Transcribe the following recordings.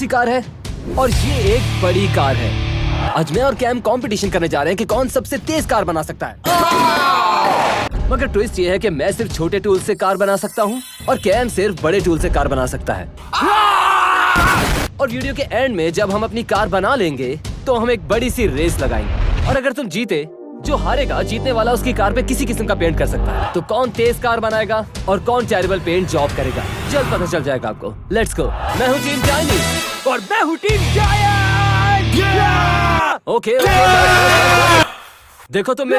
सी car है और ये एक बड़ी कार है। आज मैं और कैम कंपटीशन करने जा रहे हैं कि कौन सबसे तेज कार बना सकता है। मगर ट्विस्ट ये है कि मैं सिर्फ छोटे टूल से कार बना सकता हूँ और कैम सिर्फ बड़े टूल से कार बना सकता है। और वीडियो के एंड में जब हम अपनी कार बना लेंगे तो हम एक बड़ी सी रेस लगाएंगे और अगर तुम जीते, जो हारेगा जीतने वाला उसकी कार पे किसी किस्म का पेंट कर सकता है। तो कौन तेज कार बनाएगा और कौन टेरिबल पेंट जॉब करेगा, जल्द पता चल जाएगा आपको। Let's go. मैं हूँ टीम टाइनी और मैं हूँ टीम जायंट। ओके देखो तुम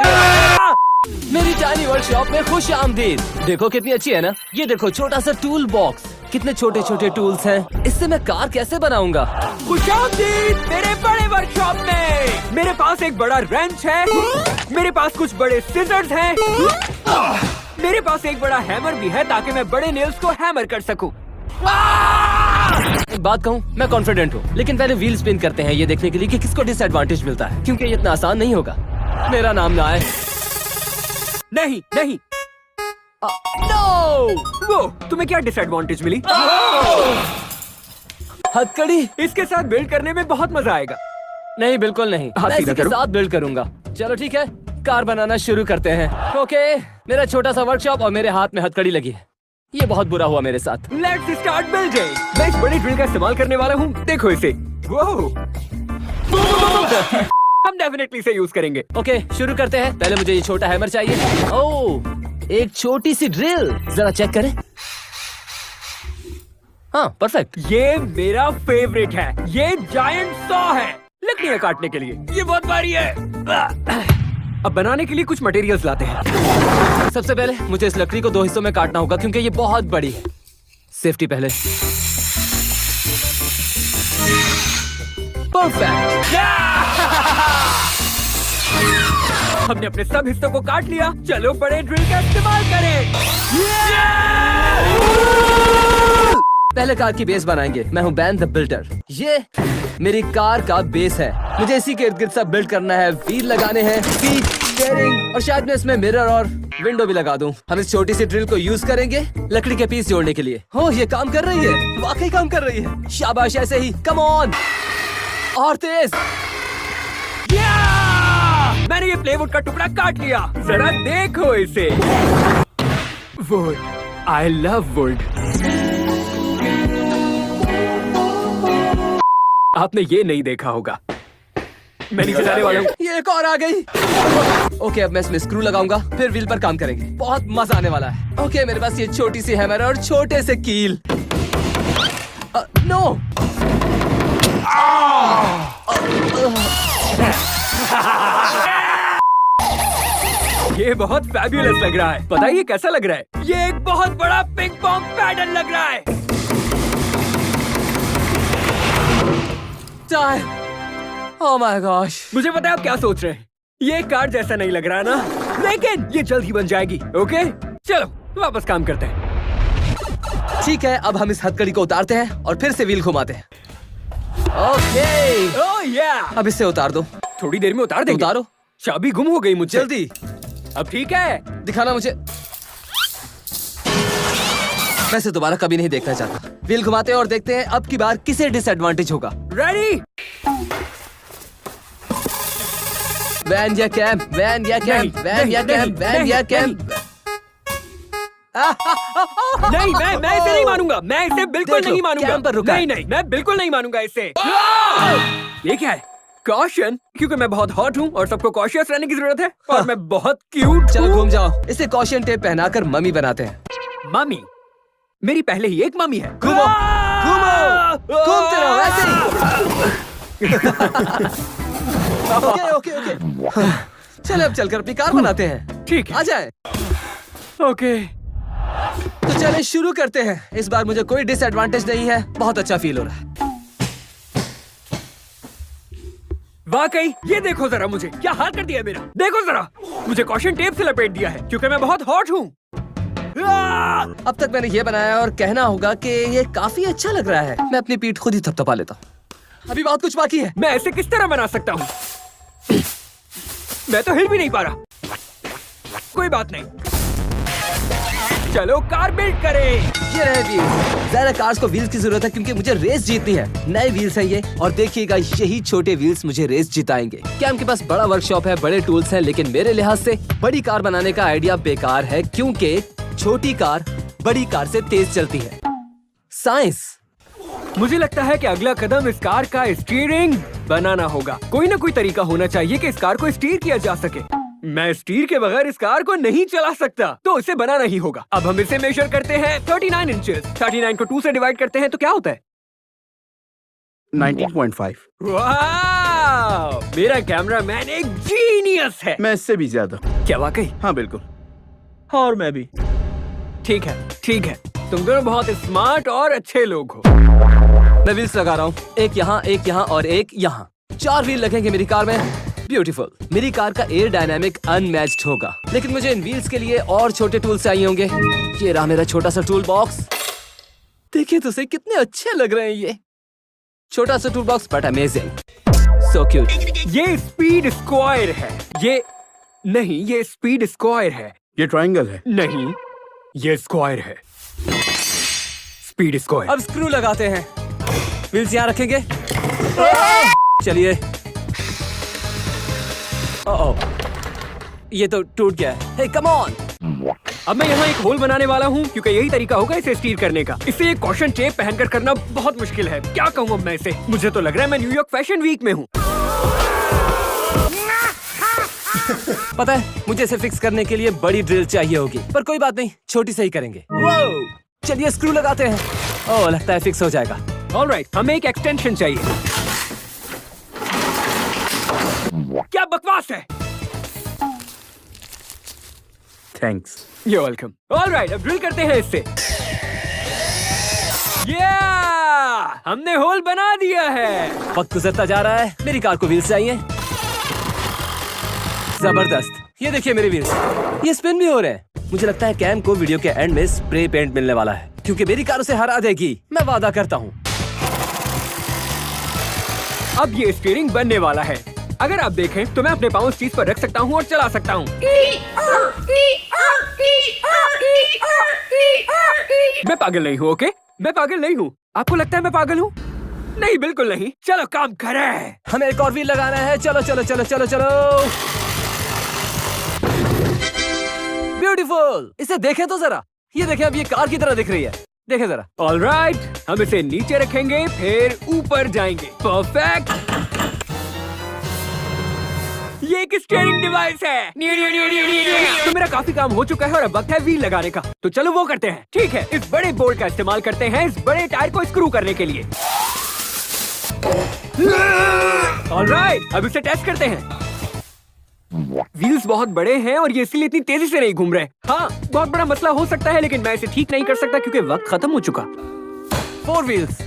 मेरी टाइनी वर्कशॉप में खुश आमदीद। देखो कितनी अच्छी है ना। ये देखो छोटा सा टूल बॉक्स, कितने छोटे छोटे टूल्स हैं। इससे मैं कार कैसे बनाऊंगा। खुश आमदीद मेरे बड़े वर्कशॉप में। मेरे पास एक बड़ा रेंच है, मेरे पास कुछ बड़े सिजर्स हैं, मेरे पास एक बड़ा हैमर भी है ताकि मैं बड़े नेल्स को हैमर कर सकूं। एक बात कहूँ, मैं कॉन्फिडेंट हूँ, लेकिन पहले व्हील स्पिन करते हैं ये देखने के लिए कि किसको डिसएडवांटेज मिलता है, क्योंकि ये इतना आसान नहीं होगा। मेरा नाम ना है। नहीं नहीं। नो वो तुम्हें क्या डिसएडवांटेज मिली? हथकड़ी। इसके साथ बिल्ड करने में बहुत मजा आएगा। नहीं बिल्कुल नहीं, हाथ मैं सीधा इसी के करो। साथ बिल्ड करूंगा। चलो ठीक है, कार बनाना शुरू करते हैं। ओके, मेरा छोटा सा वर्कशॉप और मेरे हाथ में हथकड़ी लगी है। ये बहुत बुरा हुआ मेरे साथ। Let's start building. मैं इस बड़ी ड्रिल का इस्तेमाल करने वाला हूँ। देखो इसे। वो हम डेफिनेटली इसे यूज करेंगे। ओके शुरू करते हैं। पहले मुझे ये छोटा हैमर चाहिए। ओह, एक छोटी सी ड्रिल, जरा चेक करें। हाँ परफेक्ट। ये मेरा फेवरेट है। ये जायंट सॉ है लकड़ियाँ काटने के लिए। ये बहुत भारी है। अब बनाने के लिए कुछ मटेरियल्स लाते हैं। सबसे पहले मुझे इस लकड़ी को 2 हिस्सों में काटना होगा क्योंकि ये बहुत बड़ी है। सेफ्टी पहले। परफेक्ट। हमने अपने सब हिस्सों को काट लिया। चलो बड़े ड्रिल का इस्तेमाल करें। पहले कार की बेस बनाएंगे। मैं हूँ बैन द बिल्डर। ये मेरी कार का बेस है। मुझे इसी के इर्द गिर्द सब बिल्ड करना है। व्हील लगाने हैं, सीट, स्टीयरिंग और शायद मैं इसमें मिरर और विंडो भी लगा दूं। हम इस छोटी सी ड्रिल को यूज करेंगे लकड़ी के पीस जोड़ने के लिए। हो ये काम कर रही है, वाकई काम कर रही है। शाबाश, ऐसे ही। कम ऑन, और तेज। मैंने ये प्लेवुड का टुकड़ा काट लिया। जरा देखो इसे। Would, I love would. आपने ये नहीं देखा होगा। मैं नीचे जाने वाला हूँ। ये एक और आ गई। ओके अब मैं इसमें स्क्रू लगाऊंगा, फिर व्हील पर काम करेंगे। बहुत मजा आने वाला है। ओके मेरे पास ये छोटी सी हैमर और छोटे से कील। नो ये बहुत फैब्युलस लग रहा है। पता है ये कैसा लग रहा है? ये एक बहुत बड़ा पिंग पोंग पैडल लग रहा है। Oh my gosh. मुझे पता है आप क्या सोच रहे हैं। ये कार जैसा नहीं लग रहा ना, लेकिन ये जल्द ही बन जाएगी। ओके चलो वापस काम करते हैं। ठीक है, अब हम इस हथकड़ी को उतारते हैं और फिर से व्हील घुमाते हैं। ओके ओह या, अब इसे उतार दो। थोड़ी देर में उतार देंगे। उतारो। चाबी गुम हो गई मुझसे। जल्दी अब ठीक है। दिखाना मुझे। मैं इसे दोबारा कभी नहीं देखना चाहता। व्हील घुमाते हैं और देखते हैं अब की बार किसे डिसएडवांटेज होगा। रेडी? वैन या कैंप, वैन या कैंप, वैन या कैंप, वैन या कैंप। नहीं, मैं इसे नहीं मानूंगा। मैं इसे बिल्कुल देख लो, नहीं मानूंगा। कैंप पर रुका है। नहीं, मैं बिल्कुल नहीं मानूंगा इसे। ये क्या है? कॉशन, क्योंकि मैं बहुत हॉट हूँ और सबको कॉशियस रहने की जरूरत है और मैं बहुत क्यूट। चलो घूम जाओ। इसे कॉशन टेप पहनाकर मम्मी बनाते हैं। मम्मी? मेरी पहले ही एक मम्मी है। घूमो घूमो, घूमते रहो ऐसे ही। ओके ओके ओके, चलो अब चलकर अपनी कार बनाते हैं। ठीक है। आ जाए। ओके तो चले शुरू करते हैं। इस बार मुझे कोई डिसएडवांटेज नहीं है। बहुत अच्छा फील हो रहा है। वाकई, ये देखो जरा मुझे क्या हाल कर दिया है मेरा। देखो जरा, मुझे कॉशन टेप से लपेट दिया है क्योंकि मैं बहुत हॉट हूँ। अब तक मैंने ये बनाया और कहना होगा कि ये काफी अच्छा लग रहा है। मैं अपनी पीठ खुद ही थपथपा लेता हूँ। अभी बहुत कुछ बाकी है। मैं ऐसे किस तरह बना सकता हूँ? मैं तो हिल भी नहीं पा रहा। कोई बात नहीं, चलो कार बिल्ड करें। ये रहे व्हील्स। ज्यादा कार्स को व्हील्स की जरूरत है क्योंकि मुझे रेस जीतनी है। नए व्हील्स हैं ये, और देखिएगा यही छोटे व्हील्स मुझे रेस जिताएंगे। कैम के पास बड़ा वर्कशॉप है, बड़े टूल्स हैं, लेकिन मेरे लिहाज से बड़ी कार बनाने का आइडिया बेकार है क्योंकि छोटी कार बड़ी कार से तेज चलती है। साइंस। मुझे लगता है कि अगला कदम इस कार का स्टीयरिंग बनाना होगा। कोई ना कोई तरीका होना चाहिए कि इस कार को स्टीयर किया जा सके। मैं स्टीयर के बगैर इस कार को नहीं चला सकता, तो इसे बनाना ही होगा। अब हम इसे मेजर करते हैं 39 इंचेस। 39 को 2 से डिवाइड करते हैं तो क्या होता है? 19.5। वाह! मेरा कैमरामैन एक जीनियस है। मैं इससे भी ज्यादा। क्या वाकई? हाँ बिल्कुल। और मैं भी। ठीक है, ठीक है। तुम दोनों बहुत स्मार्ट और अच्छे लोग हो। मैं व्हील्स लगा रहा हूँ, एक यहाँ और एक यहाँ। 4 व्हील लगेंगे मेरी कार में। ब्यूटीफुल। मेरी कार का एयर डायनामिक अनमैच्ड होगा, लेकिन मुझे इन व्हील्स के लिए और छोटे टूल्स चाहिए होंगे। ये रहा मेरा छोटा सा टूल बॉक्स। देखिए तो सही कितने अच्छे लग रहे हैं ये। छोटा सा tool box but amazing, so cute. ये स्पीड स्क्वायर है। ये नहीं, ये स्पीड स्क्वायर है। ये ट्रायंगल है। नहीं, ये स्क्वायर है। Speed square. अब स्क्रू लगाते हैं। व्हील्स यहाँ रखेंगे। चलिए। ओह, ये तो टूट गया है। हे कम ऑन। अब मैं यहाँ एक होल बनाने वाला हूँ क्योंकि यही तरीका होगा इसे स्टीयर करने का। इसे एक कॉशन टेप पहनकर करना बहुत मुश्किल है। क्या कहूँ अब मैं इसे? मुझे तो लग रहा है मैं न्यूयॉर्क फैशन वीक में हूँ। पता है मुझे इसे फिक्स करने के लिए बड़ी ड्रिल चाहिए होगी, पर कोई बात नहीं, छोटी से ही करेंगे। चलिए स्क्रू लगाते हैं। ओह, लगता है फिक्स हो जाएगा। ऑलराइट, हमें एक एक्सटेंशन चाहिए। क्या बकवास है? थैंक्स। You're welcome. ऑलराइट, अब ड्रिल करते हैं इससे। हमने होल बना दिया है। वक्त गुजरता जा रहा है, मेरी कार को व्हील्स चाहिए। जबरदस्त। ये देखिए मेरे व्हील्स, ये स्पिन भी हो रहे हैं। मुझे लगता है कैम को वीडियो के एंड में स्प्रे पेंट मिलने वाला है क्योंकि मेरी कार उसे हरा देगी, मैं वादा करता हूँ। अब ये स्टीयरिंग बनने वाला है। अगर आप देखें तो मैं अपने पाँव इस चीज पर रख सकता हूँ और चला सकता हूँ। मैं पागल नहीं हूँ, ओके? मैं पागल नहीं हूँ। आपको लगता है मैं पागल हूँ? नहीं, बिल्कुल नहीं। चलो काम करें। हमें एक और व्हील लगाना है। चलो चलो चलो चलो चलो। ब्यूटीफुल। इसे देखें तो जरा। ये देखें, अब ये कार की तरह दिख रही है। देखें जरा। ऑलराइट, हम इसे नीचे रखेंगे फिर ऊपर जाएंगे। परफेक्ट। ये एक स्टीयरिंग डिवाइस है। तो मेरा काफी काम हो चुका है और अब वक्त है व्हील लगाने का। तो चलो वो करते हैं। ठीक है, इस बड़े बोल्ट का इस्तेमाल करते हैं इस बड़े टायर को स्क्रू करने के लिए। ऑलराइट, अब इसे टेस्ट करते हैं। व्हील्स बहुत बड़े हैं और ये इसलिए इतनी तेजी से नहीं घूम रहे। हाँ, बहुत बड़ा मसला हो सकता है, लेकिन मैं इसे ठीक नहीं कर सकता क्योंकि वक्त खत्म हो चुका। 4 व्हील्स।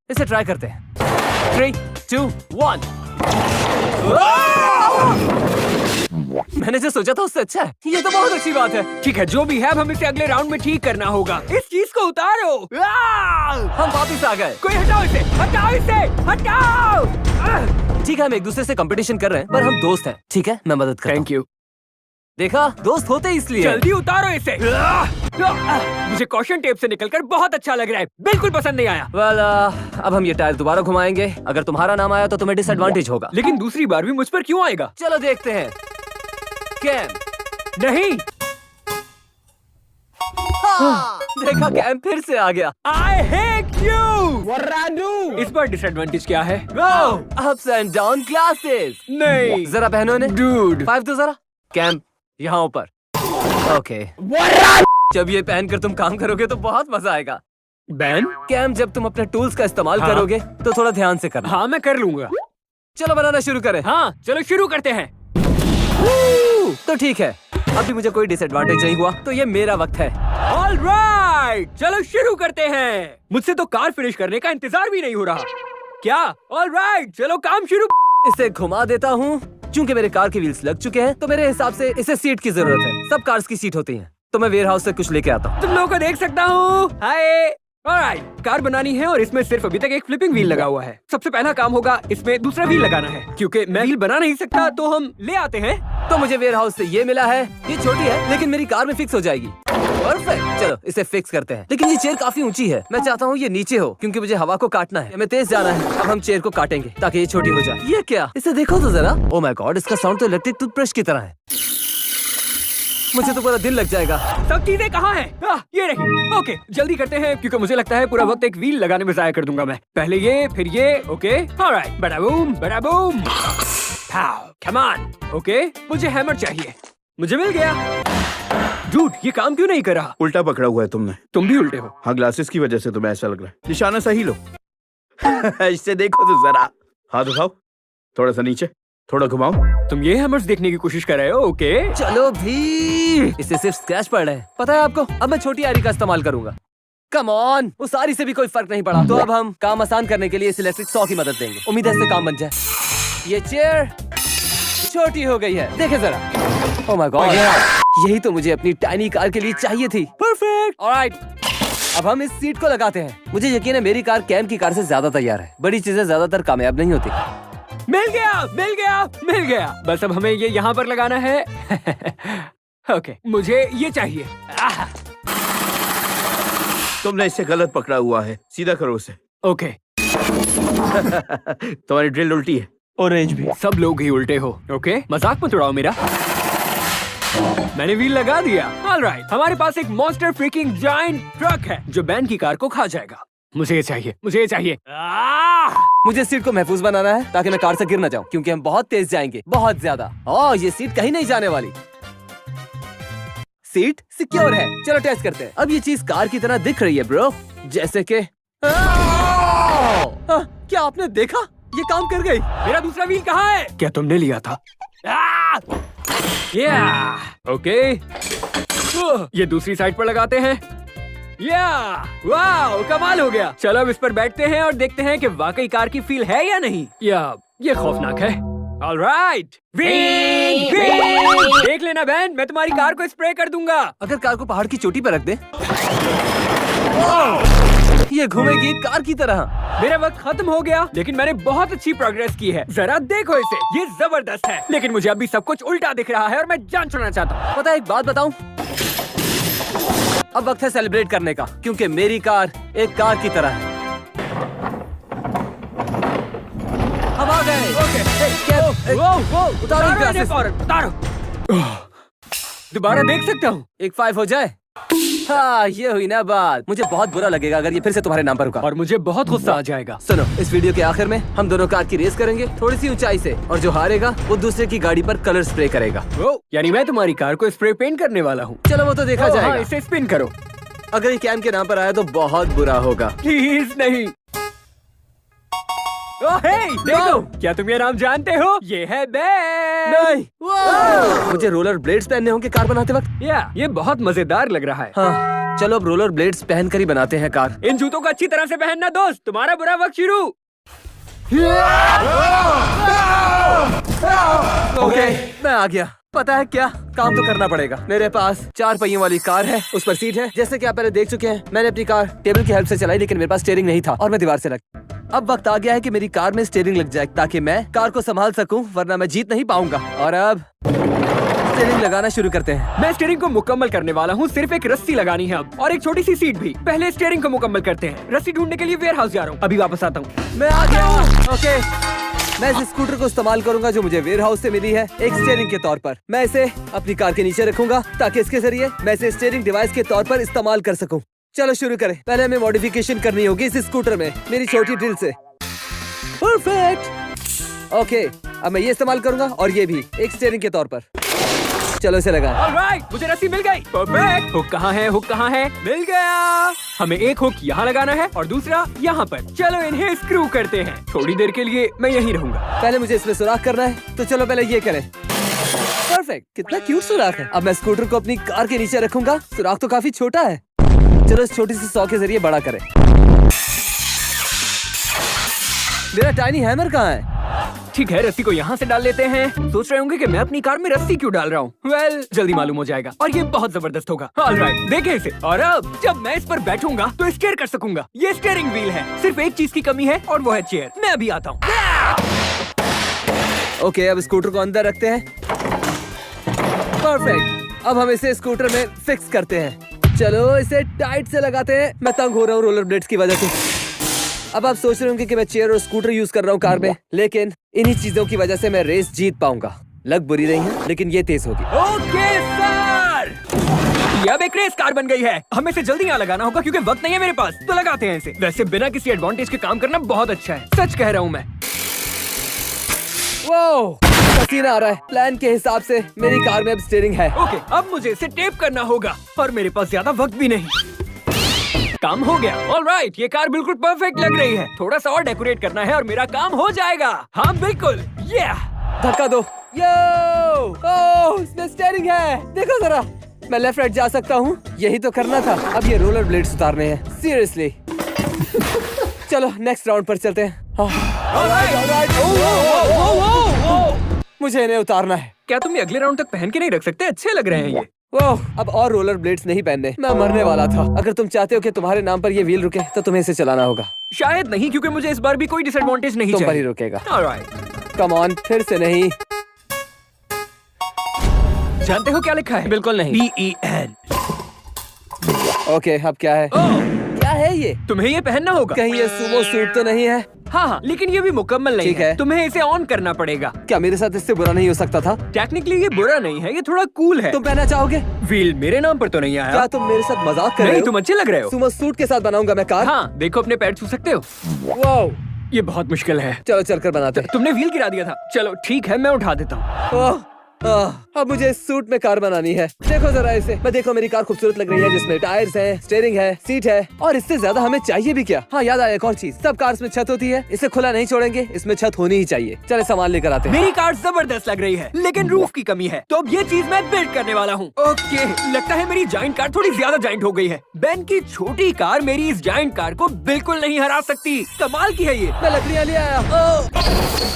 इसे ट्राई करते हैं। 3, 2, 1। मैंने जो सोचा था उससे अच्छा है। ये तो बहुत अच्छी बात है। ठीक है, जो भी है, अब हम इसे अगले राउंड में ठीक करना होगा। इस चीज को उतारो। हम वापिस आ गए। कोई हटाओ इसे, हटाओ इसे, हटाओ। ठीक है, हम एक दूसरे से कंपटीशन कर रहे हैं, पर हम दोस्त हैं। ठीक है, मैं मदद करता हूं। Thank you. देखा, दोस्त होते इसलिए। जल्दी उतारो इसे। मुझे कॉशन टेप से निकलकर बहुत अच्छा लग रहा है। बिल्कुल पसंद नहीं आया। अब हम ये टायर दोबारा घुमाएंगे। अगर तुम्हारा नाम आया तो तुम्हें डिसएडवांटेज होगा। लेकिन दूसरी बार भी मुझ पर क्यों आएगा? चलो देखते हैं। कैम। नहीं। देखा, कैम फिर से आ गया। I hate you! इस बार डिसएडवांटेज क्या है? Ups and down classes. नहीं। जरा पहनो ने। Dude. 5 तो जरा। कैम यहाँ ऊपर। ओके। जब ये पहनकर तुम काम करोगे तो बहुत मजा आएगा। बैन? कैम, जब तुम अपने टूल्स का इस्तेमाल करोगे तो थोड़ा ध्यान से करना। हाँ, मैं कर लूंगा। चलो बनाना शुरू करें। हाँ, चलो शुरू करते हैं। तो ठीक है, अभी मुझे कोई डिसएडवांटेज नहीं हुआ, तो ये मेरा वक्त है। ऑलराइट, चलो शुरू करते हैं। मुझसे तो कार फिनिश करने का इंतजार भी नहीं हो रहा। क्या? ऑलराइट, चलो काम शुरू। इसे घुमा देता हूँ। चूंकि मेरे कार के व्हील्स लग चुके हैं, तो मेरे हिसाब से इसे सीट की जरूरत है। सब कार्स की सीट होती है, तो मैं वेयर हाउस से कुछ लेके आता हूँ। तुम लोगों को देख सकता हूँ। हाय। ऑलराइट, कार बनानी है और इसमें सिर्फ अभी तक एक फ्लिपिंग व्हील लगा हुआ है। सबसे पहला काम होगा इसमें दूसरा व्हील लगाना है। क्योंकि मैं व्हील बना नहीं सकता तो हम ले आते हैं। तो मुझे वेयर हाउस से ये मिला है। ये छोटी है लेकिन मेरी कार में फिक्स हो जाएगी। परफेक्ट, चलो इसे फिक्स करते हैं। लेकिन ये चेयर काफी ऊंची है। मैं चाहता हूँ ये नीचे हो क्योंकि मुझे हवा को काटना है। हमें तेज जाना है। अब हम चेयर को काटेंगे ताकि ये छोटी हो जाए। ये क्या? इसे देखो तो जरा। ओह माय गॉड, इसका साउंड तो इलेक्ट्रिक टूथब्रश की तरह है। मुझे तो पूरा दिन लग जाएगा। सब चीजें कहाँ हैं? ये रही। ओके, जल्दी करते हैं क्योंकि मुझे लगता है पूरा वक्त एक व्हील लगाने में जाया कर दूंगा मैं। पहले ये, फिर ये। ओके, ऑलराइट, बड़ा बूम, बड़ा बूम। Come on. ओके, मुझे हैमर चाहिए। मुझे मिल गया। डूड, ये काम क्यों नहीं कर रहा? उल्टा पकड़ा हुआ है तुमने। तुम भी उल्टे हो। हाँ, ग्लासेस की वजह से तुम्हें ऐसा लग रहा है। निशाना सही लो। इससे देखो तो जरा। हाथ उठाओ, थोड़ा सा नीचे, थोड़ा घुमाओ। तुम ये हैमर्स देखने की कोशिश कर रहे हो? ओके, चलो भी। इससे सिर्फ स्क्रैच पड़ रहे हैं। पता है आपको, अब मैं छोटी आरी का इस्तेमाल करूंगा। कम ऑन, उस आरी से भी कोई फर्क नहीं पड़ा। तो अब हम काम आसान करने के लिए इस इलेक्ट्रिक सॉ की मदद लेंगे। उम्मीद है इससे काम बन जाए। ये चेयर छोटी हो गई है, देखे जरा। ओह माय गॉड, यही तो मुझे अपनी टाइनी कार के लिए चाहिए थी। परफेक्ट। ऑलराइट, अब हम इस सीट को लगाते हैं। मुझे यकीन है मेरी कार कैम की कार से ज्यादा तैयार है। बड़ी चीजें ज्यादातर कामयाब नहीं होती। मिल गया, मिल गया, मिल गया। बस अब हमें ये यहाँ पर लगाना है। ओके, मुझे ये चाहिए। तुमने इसे गलत पकड़ा हुआ है। सीधा करो उसे। ओके, तुम्हारी ड्रिल उल्टी है। ऑरेंज भी। सब लोग ही उल्टे हो। ओके, मजाक मत उड़ाओ मेरा। मैंने व्हील लगा दिया। ऑलराइट, हमारे पास एक मॉन्स्टर फ्रीकिंग जायंट ट्रक है जो बैन की कार को खा जाएगा। मुझे ये चाहिए, मुझे ये चाहिए। मुझे सीट को महफूज बनाना है ताकि मैं कार से गिर न जाऊं क्योंकि हम बहुत तेज जाएंगे, बहुत ज्यादा। ओह, ये सीट कहीं नहीं जाने वाली। सीट सिक्योर है। चलो टेस्ट करते हैं। अब ये चीज कार की तरह दिख रही है ब्रो, जैसे कि क्या आपने देखा? ये काम कर गई। मेरा दूसरा व्हील कहाँ है? क्या तुमने लिया था? ओके, ये दूसरी साइड पर लगाते हैं। वाओ, कमाल हो गया। चलो अब इस पर बैठते हैं और देखते हैं कि वाकई कार की फील है या नहीं। या ये खौफनाक है। ऑलराइट, देख लेना बैन, मैं तुम्हारी कार को स्प्रे कर दूंगा। अगर कार को पहाड़ की चोटी पर रख दे, ये घूमेगी कार की तरह। मेरा वक्त खत्म हो गया लेकिन मैंने बहुत अच्छी प्रोग्रेस की है। जरा देखो इसे, ये जबरदस्त है। लेकिन मुझे अभी सब कुछ उल्टा दिख रहा है और मैं जान छुड़ाना चाहता हूँ। पता है, एक बात बताऊं? अब वक्त है सेलिब्रेट करने का क्योंकि मेरी कार एक कार की तरह है। हम आ गए। उतारो ग्लासेस। उतारो। दोबारा देख सकता हूँ? एक 5 हो जाए। हाँ, ये हुई ना बात। मुझे बहुत बुरा लगेगा अगर ये फिर से तुम्हारे नाम पर रुका। और मुझे बहुत गुस्सा आ जाएगा। सुनो, इस वीडियो के आखिर में हम दोनों कार की रेस करेंगे थोड़ी सी ऊंचाई से, और जो हारेगा वो दूसरे की गाड़ी पर कलर स्प्रे करेगा। यानी मैं तुम्हारी कार को स्प्रे पेंट करने वाला हूँ। चलो वो तो देखा जाएगा। इसे स्पिन करो। अगर ये कैम के नाम पर आया तो बहुत बुरा होगा। प्लीज नहीं। देखो, क्या तुम ये नाम जानते हो? ये है बैन। नहीं, मुझे रोलर ब्लेड्स पहनने होंगे कार बनाते वक्त। ये बहुत मजेदार लग रहा है। हाँ, चलो अब रोलर ब्लेड्स पहन कर ही बनाते हैं कार। इन जूतों को अच्छी तरह से पहनना दोस्त, तुम्हारा बुरा वक्त शुरू। ओके, मैं आ गया। पता है क्या, काम तो करना पड़ेगा। मेरे पास 4 पहियों वाली कार है, उस पर सीट है। जैसे कि आप पहले देख चुके हैं, मैंने अपनी कार टेबल की हेल्प से चलाई लेकिन मेरे पास स्टीयरिंग नहीं था और मैं दीवार से लग। अब वक्त आ गया है कि मेरी कार में स्टीयरिंग लग जाए ताकि मैं कार को संभाल सकूं, वरना मैं जीत नहीं पाऊंगा। और अब स्टीयरिंग लगाना शुरू करते हैं। मैं स्टीयरिंग को मुकम्मल करने वाला हूँ। सिर्फ एक रस्सी लगानी है अब, और एक छोटी सी सीट भी। पहले स्टीयरिंग को मुकम्मल करते हैं। रस्सी ढूंढने के लिए वेयर हाउस जा रहा हूँ, अभी वापस आता हूँ। मैं आ गया। ओके, मैं इस स्कूटर को इस्तेमाल करूंगा जो मुझे वेयर हाउस से मिली है, एक स्टीयरिंग के तौर पर। मैं इसे अपनी कार के नीचे रखूंगा ताकि इसके जरिए मैं इसे स्टीयरिंग डिवाइस के तौर पर इस्तेमाल कर सकूं। चलो शुरू करें। पहले हमें मॉडिफिकेशन करनी होगी इस स्कूटर में मेरी छोटी ड्रिल से। परफेक्ट। ओके, अब मैं ये इस्तेमाल करूंगा और ये भी एक स्टीयरिंग के तौर पर। चलो इसे लगा। ऑलराइट, मुझे रस्सी मिल गई। परफेक्ट। हुक कहाँ है? हुक कहाँ है? मिल गया। हमें एक हुक यहाँ लगाना है और दूसरा यहाँ पर। चलो इन्हें स्क्रू करते हैं। थोड़ी देर के लिए मैं यहीं रहूंगा। पहले मुझे इसमें सुराख करना है, तो चलो पहले ये करें। परफेक्ट, कितना क्यूट सुराख है। अब मैं स्कूटर को अपनी कार के नीचे रखूंगा। सुराख तो काफी छोटा है। चलो इस छोटी सी सॉ के जरिए बड़ा करें। मेरा टाइनी हैमर कहाँ है? ठीक है, रस्सी को यहाँ से डाल लेते हैं। सोच रहे होंगे कि मैं अपनी कार में रस्सी क्यों डाल रहा हूँ। वेल, जल्दी मालूम हो जाएगा और ये बहुत जबरदस्त होगा। ऑलराइट, देखें इसे। और अब जब मैं इस पर बैठूंगा तो स्टीयर कर सकूंगा। ये स्टीयरिंग व्हील है। सिर्फ एक चीज की कमी है और वो है चेयर। मैं अभी आता हूँ। ओके, अब स्कूटर को अंदर रखते हैं। परफेक्ट। अब हम इसे स्कूटर में फिक्स करते हैं। चलो इसे टाइट से लगाते हैं। मैं तंग हो रहा हूँ रोलर ब्लेड्स की वजह से। अब आप सोच रहे होंगे कि मैं चेयर और स्कूटर यूज कर रहा हूँ कार में, लेकिन इन्हीं चीजों की वजह से मैं रेस जीत पाऊंगा। लग बुरी नहीं है, लेकिन ये तेज होगी। ओके सर, ये अब एक रेस कार बन गई है। हमें इसे जल्दी यहाँ लगाना होगा क्योंकि वक्त नहीं है मेरे पास। तो लगाते हैं इसे। वैसे बिना किसी एडवांटेज के काम करना बहुत अच्छा है, सच कह रहा हूँ मैं। वो पसीना आ रहा है। प्लान के हिसाब से मेरी कार में अब स्टीयरिंग है। ओके, अब मुझे इसे टेप करना होगा और मेरे पास ज्यादा वक्त भी नहीं। काम हो गया। ऑलराइट, ये कार बिल्कुल परफेक्ट लग रही है। थोड़ा सा और डेकोरेट करना है और मेरा काम हो जाएगा। हाँ बिल्कुल, धक्का दो। यो, ओह, इसमें स्टीयरिंग है। देखो जरा, मैं लेफ्ट राइट जा सकता हूँ। यही तो करना था। अब ये रोलर ब्लेड्स उतारने हैं। सीरियसली। चलो नेक्स्ट राउंड पर चलते हैं। मुझे इन्हें उतारना है। क्या तुम ये अगले राउंड तक पहन के नहीं रख सकते? अच्छे लग रहे हैं ये। ओह, अब और रोलर ब्लेड्स नहीं पहनने। मैं मरने वाला था। अगर तुम चाहते हो कि तुम्हारे नाम पर ये व्हील रुके तो तुम्हें इसे चलाना होगा। शायद नहीं, क्योंकि मुझे इस बार भी कोई डिसएडवांटेज नहीं तुम पर ही चाहिए। रुकेगा। ऑलराइट। कम ऑन, फिर से नहीं। जानते हो क्या लिखा है? बिल्कुल नहीं। BEN। ओके, अब क्या है? क्या है ये? तुम्हें ये पहनना होगा। कहीं ये सुमो सूट तो नहीं है? हाँ, लेकिन ये भी मुकम्मल नहीं ठीक है। तुम्हें इसे ऑन करना पड़ेगा। क्या मेरे साथ इससे बुरा नहीं हो सकता था? टेक्निकली ये बुरा नहीं है, ये थोड़ा कूल है। तुम पहनना चाहोगे? व्हील मेरे नाम पर तो नहीं आया। क्या तुम मेरे साथ मजाक कर रहे नहीं, हो? तुम अच्छे लग रहे हो। सुमो सूट के साथ बनाऊंगा मैं कार। हाँ, देखो अपने पैर छू सकते हो। वाओ, ये बहुत मुश्किल है। चलो चलकर बनाते हैं। तुमने व्हील गिरा दिया था। चलो ठीक है, मैं उठा देता हूँ। अब मुझे इस सूट में कार बनानी है। देखो जरा इसे। मैं देखो मेरी कार खूबसूरत लग रही है, जिसमें टायर्स हैं, स्टीयरिंग है, सीट है, और इससे ज्यादा हमें चाहिए भी क्या? हाँ, याद आया एक और चीज। सब कार्स में छत होती है। इसे खुला नहीं छोड़ेंगे, इसमें छत होनी ही चाहिए। चले सामान लेकर आते हैं। मेरी कार जबरदस्त लग रही है, लेकिन रूफ की कमी है। तो अब ये चीज मैं बिल्ड करने वाला हूँ। ओके, लगता है मेरी जाइंट कार थोड़ी ज्यादा जाइंट हो गई है। बेन की छोटी कार मेरी इस जाइंट कार को बिल्कुल नहीं हरा सकती। कमाल की है ये। मैं लकड़ियाँ ले आया।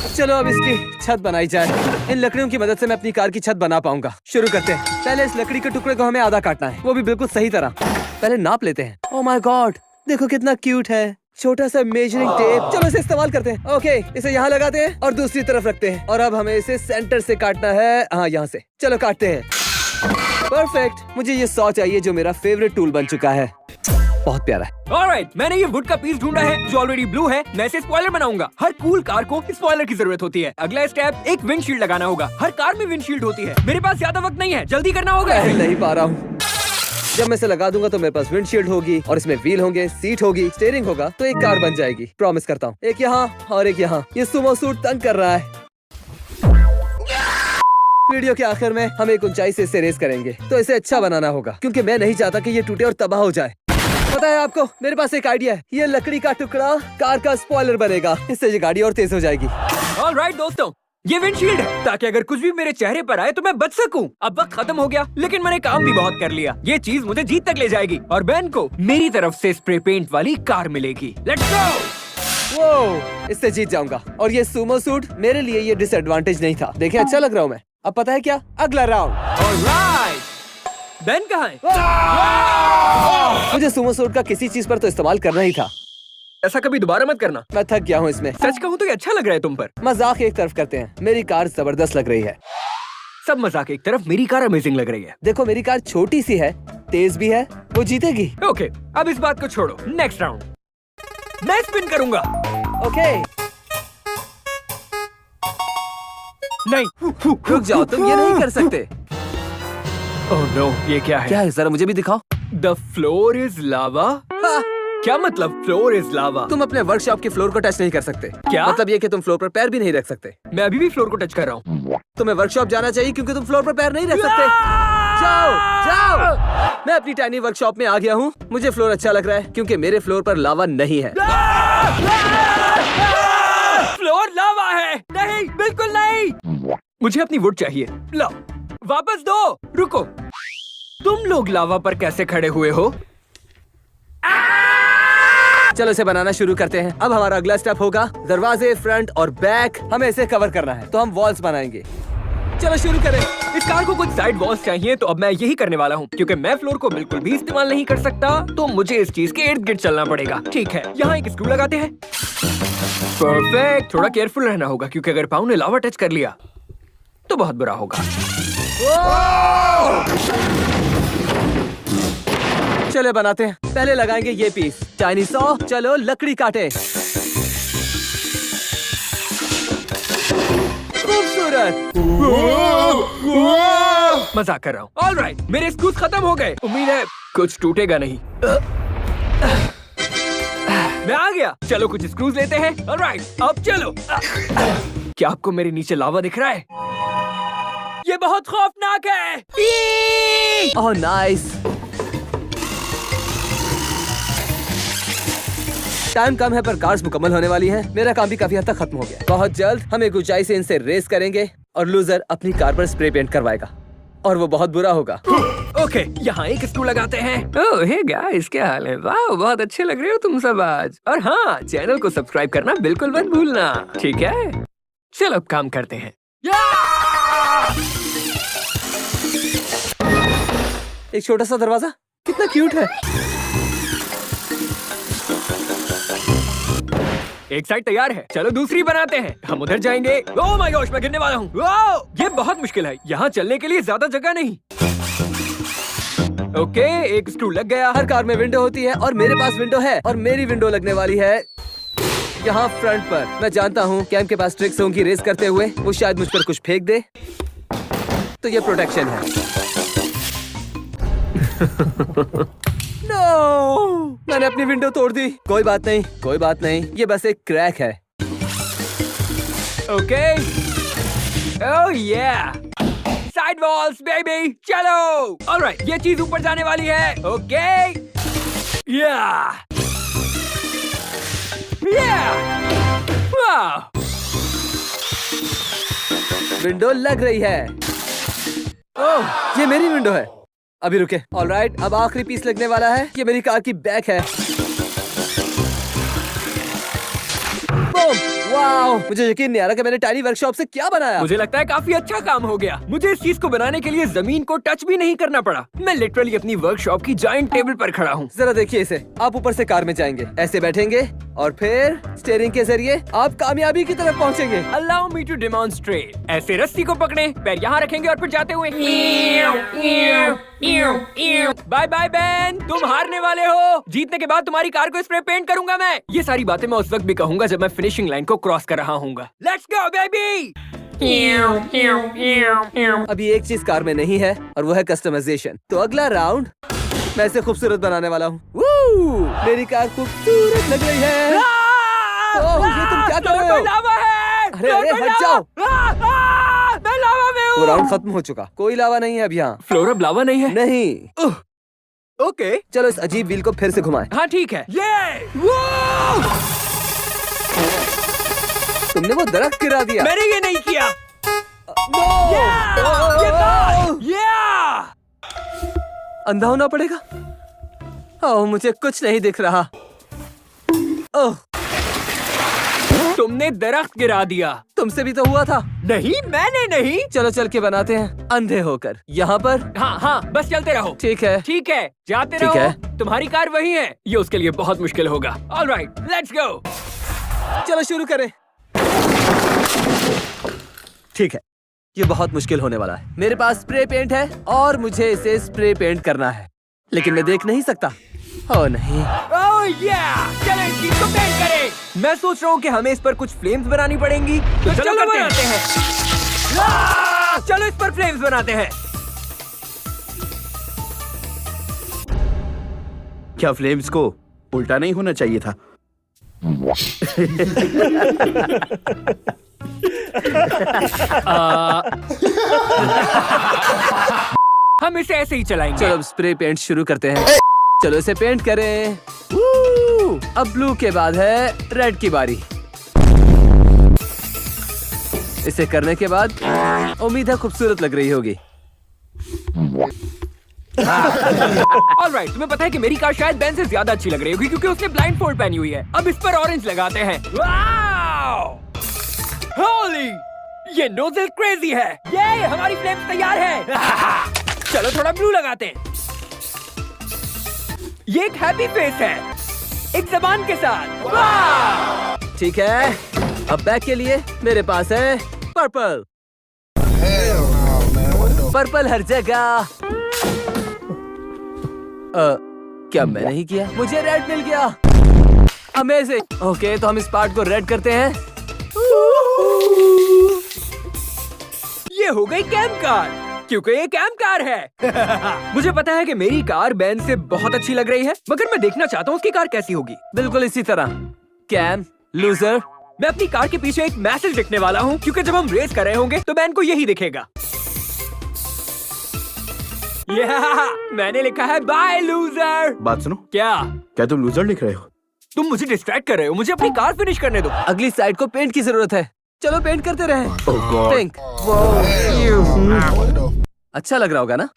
चलो अब इसकी छत बनाई जाए। इन लकड़ियों की मदद से मैं अपनी कार की छत बना पाऊंगा। शुरू करते हैं। पहले इस लकड़ी के टुकड़े को हमें आधा काटना है, वो भी बिल्कुल सही तरह। पहले नाप लेते हैं। ओह माय गॉड, देखो कितना क्यूट है। छोटा सा मेजरिंग टेप। चलो इसे इस्तेमाल करते हैं। ओके, इसे यहाँ लगाते हैं और दूसरी तरफ रखते हैं। और अब हमें इसे सेंटर से काटना है। हाँ, यहाँ से। चलो काटते हैं। परफेक्ट। मुझे ये सॉ चाहिए, जो मेरा फेवरेट टूल बन चुका है। बहुत प्यारा है। ऑलराइट, मैंने ये वुड का पीस ढूंढा है जो ऑलरेडी ब्लू है। मैं इसे स्पॉइलर बनाऊंगा। हर कूल कार को स्पॉइलर की जरूरत होती है। अगला स्टेप, एक विंडशील्ड लगाना होगा। हर कार में विंडशील्ड होती है। मेरे पास ज्यादा वक्त नहीं है, जल्दी करना होगा। नहीं पा रहा हूँ। जब मैं इसे लगा दूंगा तो मेरे पास विंडशील्ड होगी और इसमें व्हील होंगे, सीट होगी, स्टीयरिंग होगा, तो एक कार बन जाएगी। प्रॉमिस करता हूँ। एक यहाँ और एक यहाँ। ये सुमो सूट तंग कर रहा है। वीडियो के आखिर में हम एक ऊंचाई से इसे रेस करेंगे, तो इसे अच्छा बनाना होगा, क्योंकि मैं नहीं चाहता कि ये टूटे और तबाह हो जाए। पता है आपको, मेरे पास एक आइडिया है। ये लकड़ी का टुकड़ा कार का स्पॉइलर बनेगा। इससे ये गाड़ी और तेज हो जाएगी। ऑलराइट दोस्तों, ये विंडशील्ड है ताकि अगर कुछ भी मेरे चेहरे पर आए तो मैं बच सकूं। अब वक्त खत्म हो गया, लेकिन मैंने काम भी बहुत कर लिया। ये चीज मुझे जीत तक ले जाएगी और बेन को मेरी तरफ से स्प्रे पेंट वाली कार मिलेगी। Let's go. वो, इससे जीत जाऊंगा। और ये सुमो सूट मेरे लिए ये डिसएडवांटेज नहीं था। देखिए, अच्छा लग रहा हूँ मैं। अब पता है क्या, अगला राउंड। ऑलराइट, बेन कहाँ है? मुझे सुमो सूट का किसी चीज पर तो इस्तेमाल करना ही था। ऐसा कभी दोबारा मत करना। मैं थक गया हूँ इसमें। सच कहूँ तो ये अच्छा लग रहा है तुम पर। मजाक एक तरफ करते हैं, मेरी कार जबरदस्त लग रही है। सब मजाक एक तरफ, मेरी कार अमेजिंग लग रही है। देखो मेरी कार छोटी सी है, तेज भी है, वो जीतेगी। ओके, अब इस बात को छोड़ो। नेक्स्ट राउंड मैं स्पिन करूंगा। ओके, नहीं, रुक जाओ, तुम ये नहीं कर सकते। ओह नो, ये क्या है? क्या है, जरा मुझे भी दिखाओ। द फ्लोर इज लावा। क्या मतलब फ्लोर इज लावा? तुम अपने वर्कशॉप के फ्लोर को टच नहीं कर सकते। क्या मतलब ये कि तुम फ्लोर पर पैर भी नहीं रख सकते। मैं अभी भी फ्लोर को टच कर रहा हूँ। तुम्हें वर्कशॉप जाना चाहिए, क्योंकि तुम फ्लोर पर पैर नहीं रख सकते। जाओ जाओ। मैं अपनी टाइनी वर्कशॉप में आ गया हूँ। मुझे फ्लोर अच्छा लग रहा है, क्योंकि मेरे फ्लोर पर लावा नहीं है। फ्लोर लावा है? नहीं, बिल्कुल नहीं। मुझे अपनी वुड चाहिए। लो, वापस दो। रुको, तुम लोग लावा पर कैसे खड़े हुए हो? चलो इसे बनाना शुरू करते हैं। अब हमारा अगला स्टेप होगा दरवाजे, फ्रंट और बैक, हमें इसे कवर करना है, तो हम वॉल्स बनाएंगे। चलो शुरू करें। इस कार को कुछ साइड वॉल्स चाहिए, तो अब मैं यही करने वाला हूँ। क्योंकि मैं फ्लोर को बिल्कुल भी इस्तेमाल नहीं कर सकता, तो मुझे इस चीज के इर्द गिर्द चलना पड़ेगा। ठीक है, यहाँ एक स्क्रू लगाते हैं। परफेक्ट। थोड़ा केयरफुल रहना होगा, क्योंकि अगर पाँव ने लावा टच कर लिया तो बहुत बुरा होगा। चलो बनाते हैं। पहले लगाएंगे ये पीस, चाइनीज सॉ। चलो लकड़ी काटे। खूबसूरत। मजाक कर रहा हूँ। ऑलराइट, मेरे स्क्रूज खत्म हो गए। उम्मीद है कुछ टूटेगा नहीं। मैं आ गया। चलो कुछ स्क्रूज लेते हैं। ऑलराइट, अब चलो। क्या आपको मेरे नीचे लावा दिख रहा है? ये बहुत खौफनाक है। Oh nice. टाइम कम है पर कार्स मुकम्मल होने वाली हैं। मेरा काम भी काफी हद तक खत्म हो गया। बहुत जल्द हम एक ऊंचाई से इनसे रेस करेंगे और लूजर अपनी कार पर स्प्रे पेंट करवाएगा और वो बहुत बुरा होगा। ओके, यहाँ एक स्क्रू लगाते हैं। ओह हे गाइस, क्या हाल है? वाह, बहुत अच्छे लग रहे हो तुम सब आज। और हाँ, चैनल को सब्सक्राइब करना बिल्कुल मत भूलना, ठीक है? चलो अब काम करते हैं। एक छोटा सा दरवाजा, कितना क्यूट है। एक साइड तैयार है, चलो दूसरी बनाते हैं। हम उधर जाएंगे। ओह माय गॉश, मैं गिरने वाला हूँ। वाह, ये बहुत मुश्किल है। यहाँ चलने के लिए ज्यादा जगह नहीं। ओके, एक स्क्रू लग गया। हर कार में विंडो होती है और मेरे पास विंडो है और मेरी विंडो लगने वाली है यहाँ फ्रंट पर। मैं जानता हूँ कैम के पास ट्रिक्स होंगी रेस करते हुए, वो शायद मुझ पर कुछ फेंक दे, तो ये प्रोटेक्शन है। नो, मैंने अपनी विंडो तोड़ दी। कोई बात नहीं, कोई बात नहीं, ये बस एक क्रैक है। ओके, ओह या, साइड वॉल्स बेबी, चलो। ऑलराइट, ये चीज ऊपर जाने वाली है। ओके, या, वाह, विंडो लग रही है। ओह, ये मेरी विंडो है। अभी रुके। ऑलराइट, अब आखिरी पीस लगने वाला है। ये मेरी कार की बैक है। बूम! वाओ, मुझे यकीन नहीं आ रहा कि मैंने टाइनी वर्कशॉप से क्या बनाया। मुझे लगता है काफी अच्छा काम हो गया। मुझे इस चीज को बनाने के लिए जमीन को टच भी नहीं करना पड़ा। मैं लिटरली अपनी वर्कशॉप की जायंट टेबल पर खड़ा हूँ। जरा देखिए इसे। आप ऊपर से कार में जाएंगे, ऐसे बैठेंगे और फिर स्टीयरिंग के जरिए आप कामयाबी की तरफ पहुँचेंगे। Allow me to demonstrate. ऐसे रस्सी को पकड़े, पैर यहाँ रखेंगे और फिर जाते हुए। बाय बाय बेन, तुम हारने वाले हो। जीतने के बाद तुम्हारी कार को स्प्रे पेंट करूंगा मैं। ये सारी बातें मैं उस वक्त भी कहूंगा जब मैं फिनिशिंग लाइन को क्रॉस कर रहा हूँगा। Let's go baby. अभी एक चीज कार में नहीं है और वो है कस्टमाइजेशन। तो अगला राउंड मैं इसे खूबसूरत बनाने वाला हूँ। मेरी कार खूबसूरत लग रही है। ओह, ये तुम क्या कर रहे हो? लावा है। अरे अरे हट जाओ। मैं लावा में हूँ। वो राउंड खत्म हो चुका, कोई लावा नहीं है अब यहाँ। फ्लोर अब लावा नहीं है। नहीं। ओके, चलो इस अजीब व्हील को फिर से घुमाएं। हाँ ठीक है। तुमने वो दरख्त गिरा दिया। मैंने ये नहीं किया। अंधा होना पड़ेगा। ओह, मुझे कुछ नहीं दिख रहा। ओह, तुमने दरख्त गिरा दिया। तुमसे भी तो हुआ था। नहीं, मैंने नहीं। चलो चल के बनाते हैं अंधे होकर। यहाँ पर। हाँ हाँ, बस चलते रहो। ठीक है, ठीक है, जाते ठीक रहो। है। तुम्हारी कार वही है। ये उसके लिए बहुत मुश्किल होगा। Alright, let's go. चलो शुरू करें। ठीक है, ये बहुत मुश्किल होने वाला है। मेरे पास स्प्रे पेंट है और मुझे इसे स्प्रे पेंट करना है, लेकिन मैं देख नहीं सकता। ओह नहीं। ओह या, चलो इस चीज को पेंट करें। मैं सोच रहा हूँ कि हमें इस पर कुछ फ्लेम्स बनानी पड़ेंगी। तो चलो बनाते हैं। चलो इस पर फ्लेम्स बनाते हैं। क्या फ्लेम्स को उल्टा नहीं होना चाहिए था? हम इसे ऐसे ही चलाएंगे। चलो अब स्प्रे पेंट शुरू करते हैं। चलो इसे पेंट करें। अब ब्लू के बाद है रेड की बारी। इसे करने के बाद उम्मीद है खूबसूरत लग रही होगी। ऑलराइट, तुम्हें पता है कि मेरी कार शायद बेन से ज्यादा अच्छी लग रही होगी क्योंकि उसने ब्लाइंड फोल्ड पहनी हुई है। अब इस पर ऑरेंज लगाते हैं। वाओ! होली! ये नोजल क्रेजी है। ये हमारी फ्लेम्स तैयार है। चलो थोड़ा ब्लू लगाते हैं। ये एक हैप्पी फेस है, एक जबान के साथ। वाह! ठीक है, अब बैक के लिए मेरे पास है पर्पल। पर्पल हर जगह। क्या मैंने ही किया? मुझे रेड मिल गया। अमेजिंग। ओके, तो हम इस पार्ट को रेड करते हैं। ये हो गई कैंप कार, क्योंकि ये कैंप कार है। मुझे पता है कि मेरी कार बेन से बहुत अच्छी लग रही है, मगर मैं देखना चाहता हूँ उसकी कार कैसी होगी। बिल्कुल इसी तरह। कैम, लूजर। मैं अपनी कार के पीछे एक मैसेज लिखने वाला हूँ, क्योंकि जब हम रेस कर रहे होंगे तो बेन को यही दिखेगा। मैंने लिखा है बाय लूजर। बात सुनो, क्या तुम लूजर लिख रहे हो? तुम मुझे डिस्ट्रैक्ट कर रहे हो? मुझे अपनी कार फिनिश करने दो। अगली साइड को पेंट की जरूरत है। चलो पेंट करते रहें। Oh God. पिंक। अच्छा लग रहा होगा ना?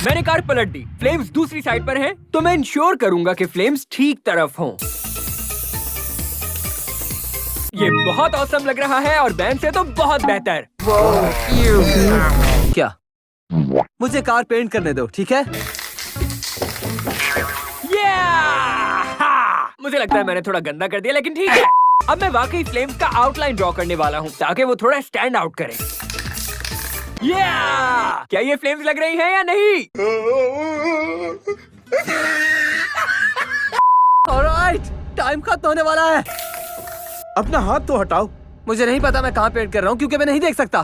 मैंने कार पलट दी। फ्लेम्स दूसरी साइड पर हैं, तो मैं इंश्योर करूंगा कि फ्लेम्स ठीक तरफ हों। ये बहुत औसम लग रहा है और बैन से तो बहुत बेहतर। क्या? मुझे कार पेंट करने दो, ठीक है? मुझे लगता है मैंने थोड़ा गंदा कर दिया, लेकिन ठीक है। अब मैं वाकई फ्लेम्स का आउटलाइन ड्रॉ करने वाला हूँ ताकि वो थोड़ा स्टैंड आउट करे। क्या ये फ्लेम्स लग रही हैं या नहीं? ऑलराइट, टाइम खत्म होने वाला है। अपना हाथ तो हटाओ। मुझे नहीं पता मैं कहाँ पेंट कर रहा हूँ क्योंकि मैं नहीं देख सकता।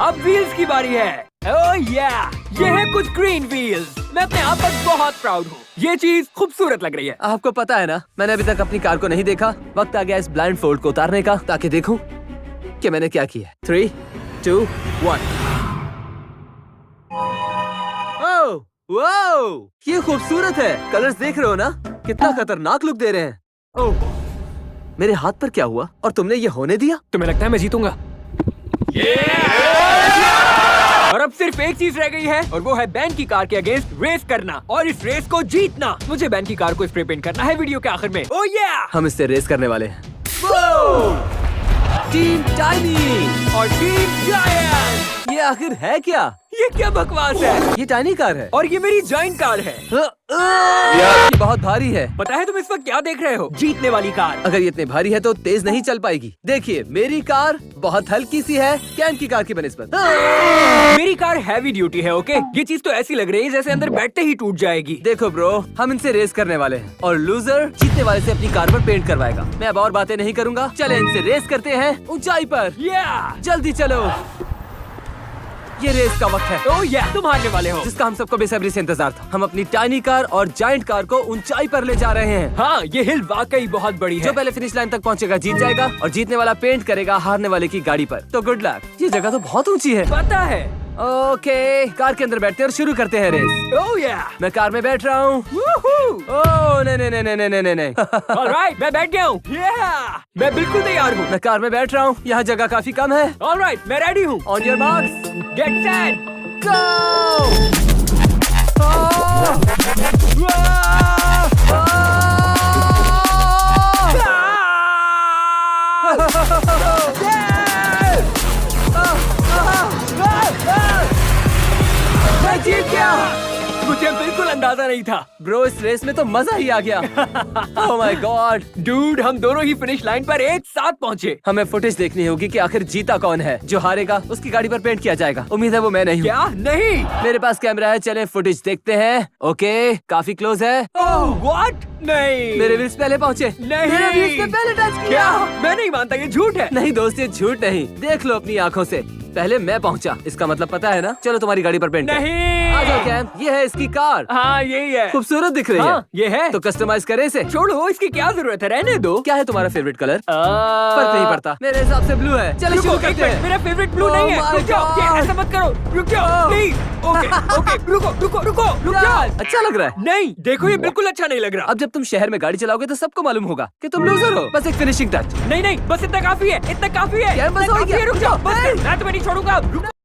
अब व्हील्स की बारी है। ओह ये है कुछ ग्रीन व्हील्स। मैं अपने आप पर बहुत प्राउड हूँ। ये चीज खूबसूरत लग रही है। आपको पता है ना, मैंने अभी तक अपनी कार को नहीं देखा। वक्त आ गया इस ब्लाइंड फोल्ड को उतारने का, ताकि देखूं कि मैंने क्या किया। 3, 2, 1। ओह, वाओ! ये खूबसूरत है। कलर्स देख रहे हो ना? कितना खतरनाक लुक दे रहे हैं। ओह, मेरे हाथ पर क्या हुआ? और तुमने ये होने दिया? तुम्हें लगता है मैं जीतूंगा? और अब सिर्फ एक चीज रह गई है, और वो है बैन की कार के अगेंस्ट रेस करना और इस रेस को जीतना। मुझे बैन की कार को स्प्रे पेंट करना है वीडियो के आखिर में। ओह हम इससे रेस करने वाले हैं। टीम टाइनी और टीम जायंट। ये आखिर है क्या? ये क्या बकवास है? ये टाइनी कार है और ये मेरी जायंट कार है। ये बहुत भारी है। पता है तुम इस वक्त क्या देख रहे हो? जीतने वाली कार। अगर ये इतनी भारी है तो तेज नहीं चल पाएगी। देखिए, मेरी कार बहुत हल्की सी है कैम की कार की बनिस्बत। मेरी कार हैवी ड्यूटी है। ओके, ये चीज तो ऐसी लग रही है जैसे अंदर बैठते ही टूट जाएगी। देखो ब्रो, हम इनसे रेस करने वाले हैं और लूजर जीतने वाले से अपनी कार पर पेंट करवाएगा। मैं अब और बातें नहीं करूंगा। चले इनसे रेस करते हैं ऊंचाई पर। जल्दी चलो, ये रेस का वक्त है। ओह तुम हारने वाले हो। जिसका हम सबको बेसब्री से इंतजार था। हम अपनी टाइनी कार और जायंट कार को ऊंचाई पर ले जा रहे हैं। हाँ, ये हिल वाकई बहुत बड़ी है। जो पहले फिनिश लाइन तक पहुंचेगा जीत जाएगा, और जीतने वाला पेंट करेगा हारने वाले की गाड़ी पर। तो गुड लक। ये जगह तो बहुत ऊंची है। पता है। ओके, कार के अंदर बैठते हैं और शुरू करते हैं रेस। मैं कार में बैठ रहा हूँ। ओह नहीं। ऑलराइट, मैं बैठ गया हूँ। मैं बिल्कुल तैयार हूँ। मैं कार में बैठ रहा हूँ। यहाँ जगह काफी कम है। ऑलराइट, मैं रेडी हूँ। On your marks, get set, go! मैं जीत गया। मुझे बिल्कुल अंदाजा नहीं था। ब्रो, इस रेस में तो मजा ही आ गया। ओह माय गॉड डूड, हम दोनों ही फिनिश लाइन पर एक साथ पहुँचे। हमें फुटेज देखनी होगी कि आखिर जीता कौन है। जो हारेगा उसकी गाड़ी पर पेंट किया जाएगा। उम्मीद है वो मैं नहीं हूँ। क्या? नहीं, मेरे पास कैमरा है। चलें फुटेज देखते हैं। ओके, काफी क्लोज है। Oh what? नहीं, मेरे व्हील्स पहले पहुँचे। नहीं, मेरे व्हील्स ने पहले टच किया। क्या? मैं नहीं मानता, ये झूठ है। नहीं दोस्त, ये झूठ नहीं। देख लो अपनी आँखों से। पहले मैं पहुँचा, इसका मतलब पता है ना। चलो तुम्हारी गाड़ी पर पेंट नहीं। आ जाओ कैम, ये है इसकी कार। हाँ यही है। खूबसूरत दिख रही हाँ, है। ये है। तो कस्टमाइज करें इसे। छोड़ो, इसकी क्या जरूरत है, रहने दो। क्या है तुम्हारा फेवरेट कलर? फर्क नहीं पड़ता, मेरे हिसाब से ब्लू है। चलो शुरू करते हैं। मेरा फेवरेट ब्लू Oh नहीं है। my रुक जाओ, God! ऐसा मत करो। रुक जाओ प्लीज। ओके, रुको रुको रुको रुक जाओ। अच्छा लग रहा है। नहीं, देखो ये बिल्कुल अच्छा नहीं लग रहा। अब जब तुम शहर में गाड़ी चलाओगे तो सबको मालूम होगा कि तुम लूजर हो। बस एक फिनिशिंग टच। नहीं नहीं, बस इतना काफी है, इतना काफी है, यार, बस इतना हो काफी गया। है, रुक जाओ, बस मैं तुम्हें नहीं छोड़ूंगा। रुको।